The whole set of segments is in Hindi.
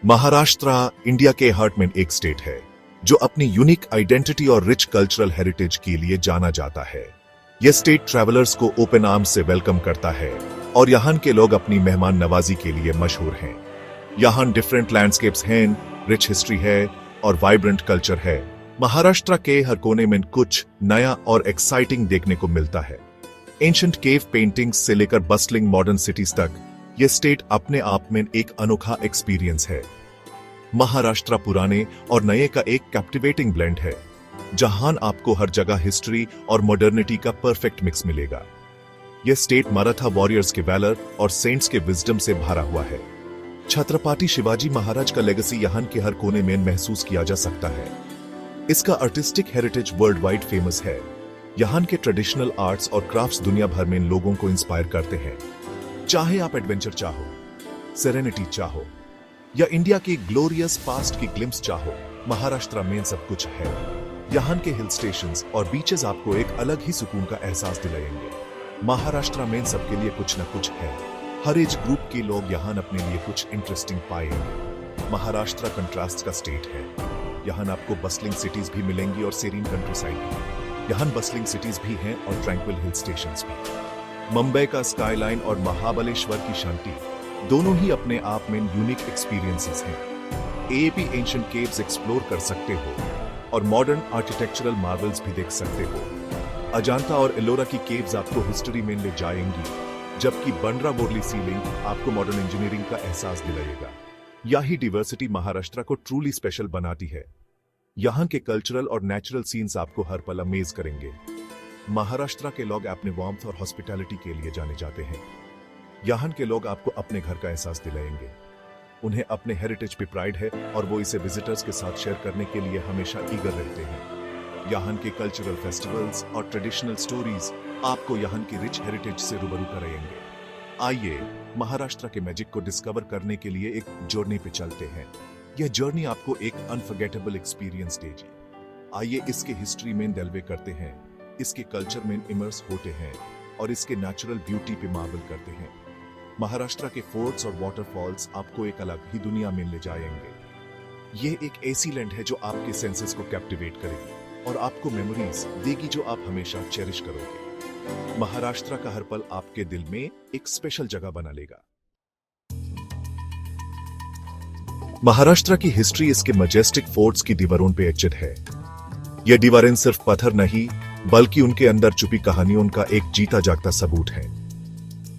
महाराष्ट्र इंडिया के हार्ट में एक स्टेट है जो अपनी यूनिक आइडेंटिटी और रिच कल्चरल हेरिटेज के लिए जाना जाता है। यह स्टेट ट्रैवलर्स को ओपन आर्म्स से वेलकम करता है और यहाँ के लोग अपनी मेहमान नवाजी के लिए मशहूर हैं। यहाँ डिफरेंट लैंडस्केप्स हैं, रिच हिस्ट्री है और वाइब्रेंट कल्चर है। महाराष्ट्र के हर कोने में कुछ नया और एक्साइटिंग देखने को मिलता है। एंशिएंट केव पेंटिंग्स से लेकर बस्टलिंग मॉडर्न सिटीज तक यह स्टेट अपने आप में एक अनोखा एक्सपीरियंस है। महाराष्ट्र पुराने और नए का एक कैप्टिवेटिंग ब्लेंड है, जहां आपको हर जगह हिस्ट्री और मॉडर्निटी का परफेक्ट मिक्स मिलेगा। यह स्टेट मराठा वॉरियर्स के वैलर और सेंट्स के विजडम से भरा हुआ है। छत्रपति शिवाजी महाराज का लेगेसी यहाँ के हर कोने में महसूस किया जा सकता है। इसका artistic heritage world wide famous है। यहाँ के ट्रेडिशनल आर्ट्स और क्राफ्ट्स दुनिया भर में लोगों को इंस्पायर करते हैं। चाहे आप एडवेंचर चाहो, सेरेनिटी चाहो या इंडिया की ग्लोरियस पास्ट की ग्लिम्स चाहो, महाराष्ट्र में सब कुछ है। यहाँ के हिल स्टेशंस और बीचेस आपको एक अलग ही सुकून का एहसास दिलाएंगे। महाराष्ट्र में सबके लिए कुछ न कुछ है। हर एज ग्रुप के लोग यहाँ अपने लिए कुछ इंटरेस्टिंग पाएंगे। महाराष्ट्र कंट्रास्ट का स्टेट है। यहाँ आपको बस्टलिंग सिटीज भी मिलेंगी और सेरीन कंट्री साइड भी। यहाँ बस्टलिंग सिटीज भी हैं और ट्रैंक्विल हिल स्टेशंस भी। मुंबई का स्काईलाइन और महाबलेश्वर की शांति दोनों ही अपने आप में यूनिक एक्सपीरियंसेस हैं। एएपी एंशिएंट केव्स एक्सप्लोर कर सकते हो और मॉडर्न आर्किटेक्चरल मार्वल्स भी देख सकते हो। अजांता और एलोरा की केव्स आपको हिस्ट्री में ले जाएंगी, जबकि बंड्रा बोर्ली सीलिंग आपको मॉडर्न इंजीनियरिंग का एहसास दिलाएगा। यही डिवर्सिटी महाराष्ट्र को ट्रूली स्पेशल बनाती है। यहाँ के कल्चरल और नेचुरल सीन्स आपको हर पल अमेज करेंगे। महाराष्ट्र के लोग अपने वार्मथ और हॉस्पिटैलिटी के लिए जाने जाते हैं। यहाँ के लोग आपको अपने घर का एहसास दिलाएंगे। उन्हें अपने हेरिटेज पे प्राइड है और वो इसे विजिटर्स के साथ शेयर करने के लिए हमेशा ईगर रहते हैं। यहाँ के कल्चरल फेस्टिवल्स और ट्रेडिशनल स्टोरीज आपको यहाँ की रिच हेरिटेज से रूबरू कराएंगे। आइए महाराष्ट्र के मैजिक को डिस्कवर करने के लिए एक जर्नी पे चलते हैं। यह जर्नी आपको एक अनफॉरगेटेबल एक्सपीरियंस देगी। आइए इसके हिस्ट्री में डेल्वे करते हैं, इसके कल्चर में इमर्स होते हैं और इसके नेचुरल ब्यूटी पे मार्वल करते हैं। महाराष्ट्र के फोर्ट्स और वाटरफॉल्स आपको एक अलग ही दुनिया में ले जाएंगे। ये एक ऐसी लैंड है जो आपके सेंसेस को कैप्टिवेट करेगी और आपको मेमोरीज देगी जो आप हमेशा चेरिश करोगे। महाराष्ट्र का हर पल आपके दिल में एक स्पेशल जगह बना लेगा। महाराष्ट्र की हिस्ट्री इसके मजेस्टिक फोर्ट्स की दीवारों पे एचड है। यह दीवारें सिर्फ पत्थर नहीं, बल्कि उनके अंदर छुपी कहानियों का एक जीता जागता सबूत है।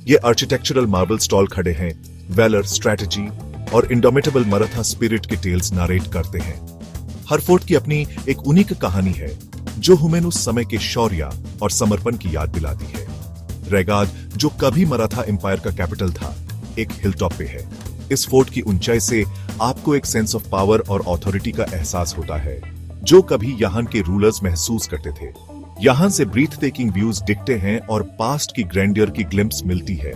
ये आर्किटेक्चरल मार्बल स्टॉल खड़े हैं, वैलर, स्ट्रैटेजी और इंडोमिटेबल मराठा स्पिरिट के टेल्स नरेट करते हैं। हर फोर्ट की अपनी एक यूनिक कहानी है जो हमें उस समय के शौर्य और समर्पण की याद दिलाती है। रेगाद, जो कभी मराठा एम्पायर का कैपिटल था, एक हिल टॉप पे है। इस फोर्ट की ऊंचाई से आपको एक सेंस ऑफ पावर और अथॉरिटी का एहसास होता है जो कभी यहाँ के रूलर्स महसूस करते थे। यहाँ से ब्रीथ टेकिंग व्यूज दिखते हैं और पास्ट की ग्रैंडियर की ग्लिम्स मिलती है।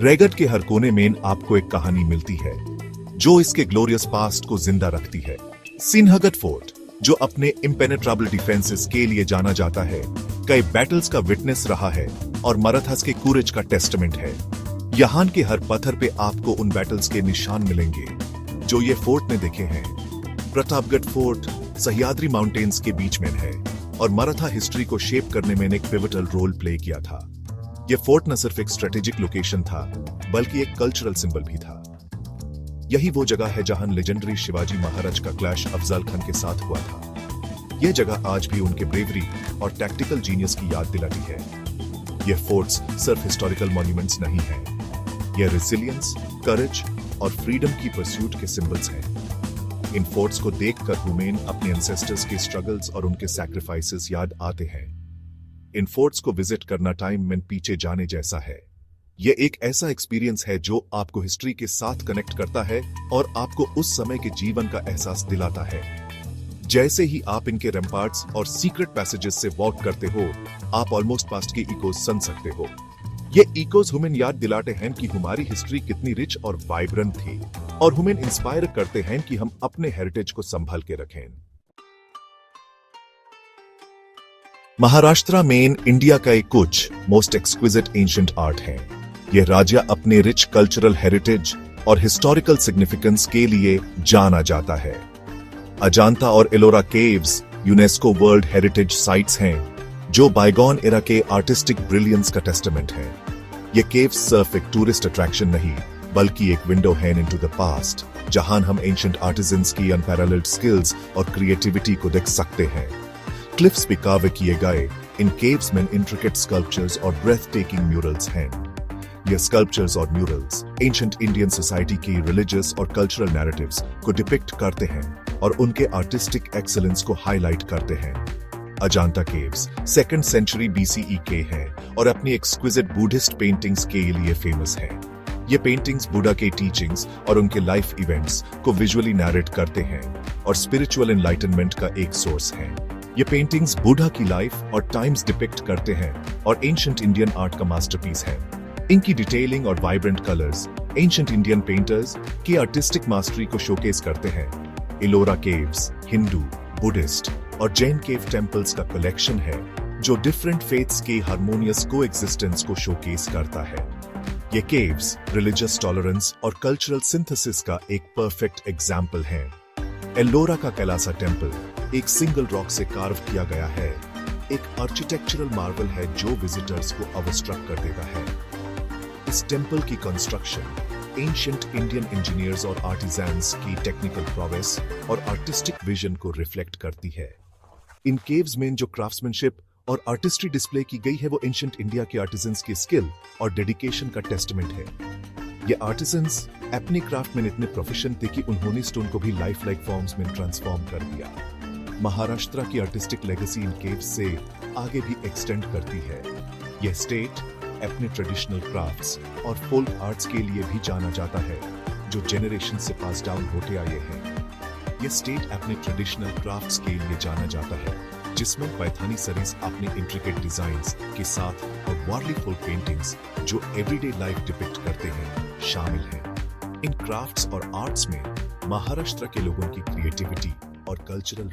रेगड के हर कोने में आपको एक कहानी मिलती है जो इसके ग्लोरियस पास्ट को जिंदा रखती है। सिन्हगढ़ फोर्ट, जो अपने इम्पेनेट्रेबल डिफेंसेस के लिए जाना जाता है, कई बैटल्स का विटनेस रहा है और मराठास के कूरेज का टेस्टमेंट है। यहाँ के हर पत्थर पे आपको उन बैटल्स के निशान मिलेंगे जो ये फोर्ट ने देखे हैं। प्रतापगढ़ फोर्ट सह्याद्री माउंटेन्स के बीच में है और मराठा हिस्ट्री को शेप करने में एक पिवटल रोल प्ले किया था। यह फोर्ट न सिर्फ एक स्ट्रेटेजिक लोकेशन था, बल्कि एक कल्चरल सिंबल भी था। यही वो जगह है जहां लेजेंडरी शिवाजी महाराज का क्लैश अफजल खान के साथ हुआ था। यह जगह आज भी उनके ब्रेवरी और टैक्टिकल जीनियस की याद दिलाती है। यह फोर्ट्स सिर्फ हिस्टोरिकल मॉन्यूमेंट्स नहीं है, यह रेजिलियंस, करेज और फ्रीडम की परस्यूट के सिंबल्स हैं। इन फोर्ट्स को देखकर ह्यूमेन अपने एंसेस्टर्स के स्ट्रगल्स और उनके सैक्रिफाइसेस याद आते हैं। इन फोर्ट्स को विजिट करना टाइम में पीछे जाने जैसा है। यह एक ऐसा एक्सपीरियंस है जो आपको हिस्ट्री के साथ कनेक्ट करता है और आपको उस समय के जीवन का एहसास दिलाता है। जैसे ही आप इनके रैम्पार्ट्स और सीक्रेट पैसेजेस से वॉक करते हो, आप ऑलमोस्ट पास्ट की इकोज सुन सकते हो। ये इकोज हमें याद दिलाते हैं कि हमारी हिस्ट्री कितनी रिच और वाइब्रेंट थी और हमें इंस्पायर करते हैं कि हम अपने हेरिटेज को संभाल के रखें। महाराष्ट्र में इंडिया का एक कुछ मोस्ट एक्सक्विजिट एंशिएंट आर्ट है। यह राज्य अपने रिच कल्चरल हेरिटेज और हिस्टोरिकल सिग्निफिकेंस के लिए जाना जाता है। अजांता और Ellora caves UNESCO world heritage sites हैं, जो बाइगॉन एरा के आर्टिस्टिक ब्रिलियंस का टेस्टामेंट है। ये केव्स सिर्फ एक टूरिस्ट अट्रैक्शन नहीं, बल्कि एक विंडो है इनटू द पास्ट, जहां हम एंशिएंट आर्टिजन्स की अनपैरेलल्ड स्किल्स और क्रिएटिविटी को देख सकते हैं। क्लिफ्स पे कार्व किए गए इन केव्स में इंट्रिकेट स्कल्पचर्स और ब्रेथ टेकिंग म्यूरल्स हैं। ये स्कल्पचर्स और म्यूरल्स एंशिएंट इंडियन सोसाइटी की रिलीजियस और कल्चरल नैरेटिव्स को डिपिक्ट करते हैं और उनके आर्टिस्टिक एक्सीलेंस को हाईलाइट करते हैं। Ajanta caves 2nd century BCE के हैं और अपनी एक्सक्विजिट बुद्धिस्ट पेंटिंग्स के लिए फेमस है। ये पेंटिंग्स बुद्धा के टीचिंग्स और उनके लाइफ इवेंट्स को विजुअली नैरेट करते हैं और स्पिरिचुअल एनलाइटनमेंट का एक सोर्स है। ये पेंटिंग्स बुद्धा की लाइफ और टाइम्स डिपिक्ट करते हैं और एंशिएंट इंडियन आर्ट का मास्टरपीस है। इनकी डिटेलिंग और vibrant colours ancient Indian painters की आर्टिस्टिक मास्टरी को शोकेस करते हैं। एलोरा केव्स हिंदू, बुद्धिस्ट और जैन केव टेम्पल्स का कलेक्शन है, जो डिफरेंट फेथ्स के हार्मोनियस कोएग्जिस्टेंस को शोकेस करता है। ये केव्स रिलीजियस टॉलरेंस और कल्चरल सिंथेसिस का एक परफेक्ट एग्जाम्पल है। एलोरा का कैलासा टेम्पल एक सिंगल रॉक से कार्व किया गया है, एक आर्किटेक्चरल मार्वल है जो विजिटर्स को अवस्ट्रक कर देता है। इस टेम्पल की कंस्ट्रक्शन एंशिएंट इंडियन इंजीनियर्स और आर्टिजन्स की टेक्निकल प्रोग्रेस और आर्टिस्टिक विजन को रिफ्लेक्ट करती है। इन केव्स में जो क्राफ्ट्समैनशिप और आर्टिस्ट्री डिस्प्ले की गई है, वो एंशिएंट इंडिया के आर्टिजन्स की स्किल और डेडिकेशन का टेस्टमेंट है। ये आर्टिजन्स अपने क्राफ्ट में इतने प्रोफिशिएंट थे कि उन्होंने स्टोन को भी लाइफ लाइक फॉर्म्स में ट्रांसफॉर्म कर दिया। महाराष्ट्र की आर्टिस्टिक लेगेसी इन केव्स से आगे भी एक्सटेंड करती है। यह स्टेट अपने ट्रेडिशनल क्राफ्ट्स और फोल्क आर्ट्स के लिए भी जाना जाता है, जो जेनरेशन से पास डाउन होते आए हैं। यह स्टेट अपने ट्रेडिशनल क्राफ्ट्स के लिए जाना जाता है, जिसमें पैथानी सरीज अपने इंट्रिकेट डिजाइन्स के साथ और वार्ली फोल्क पेंटिंग्स जो एवरीडे लाइफ डिपिक्ट करते हैं शामिल हैं। इन क्राफ्ट्स और आर्ट्स में महाराष्ट्र के लोगों की क्रिएटिविटी और कल्चरल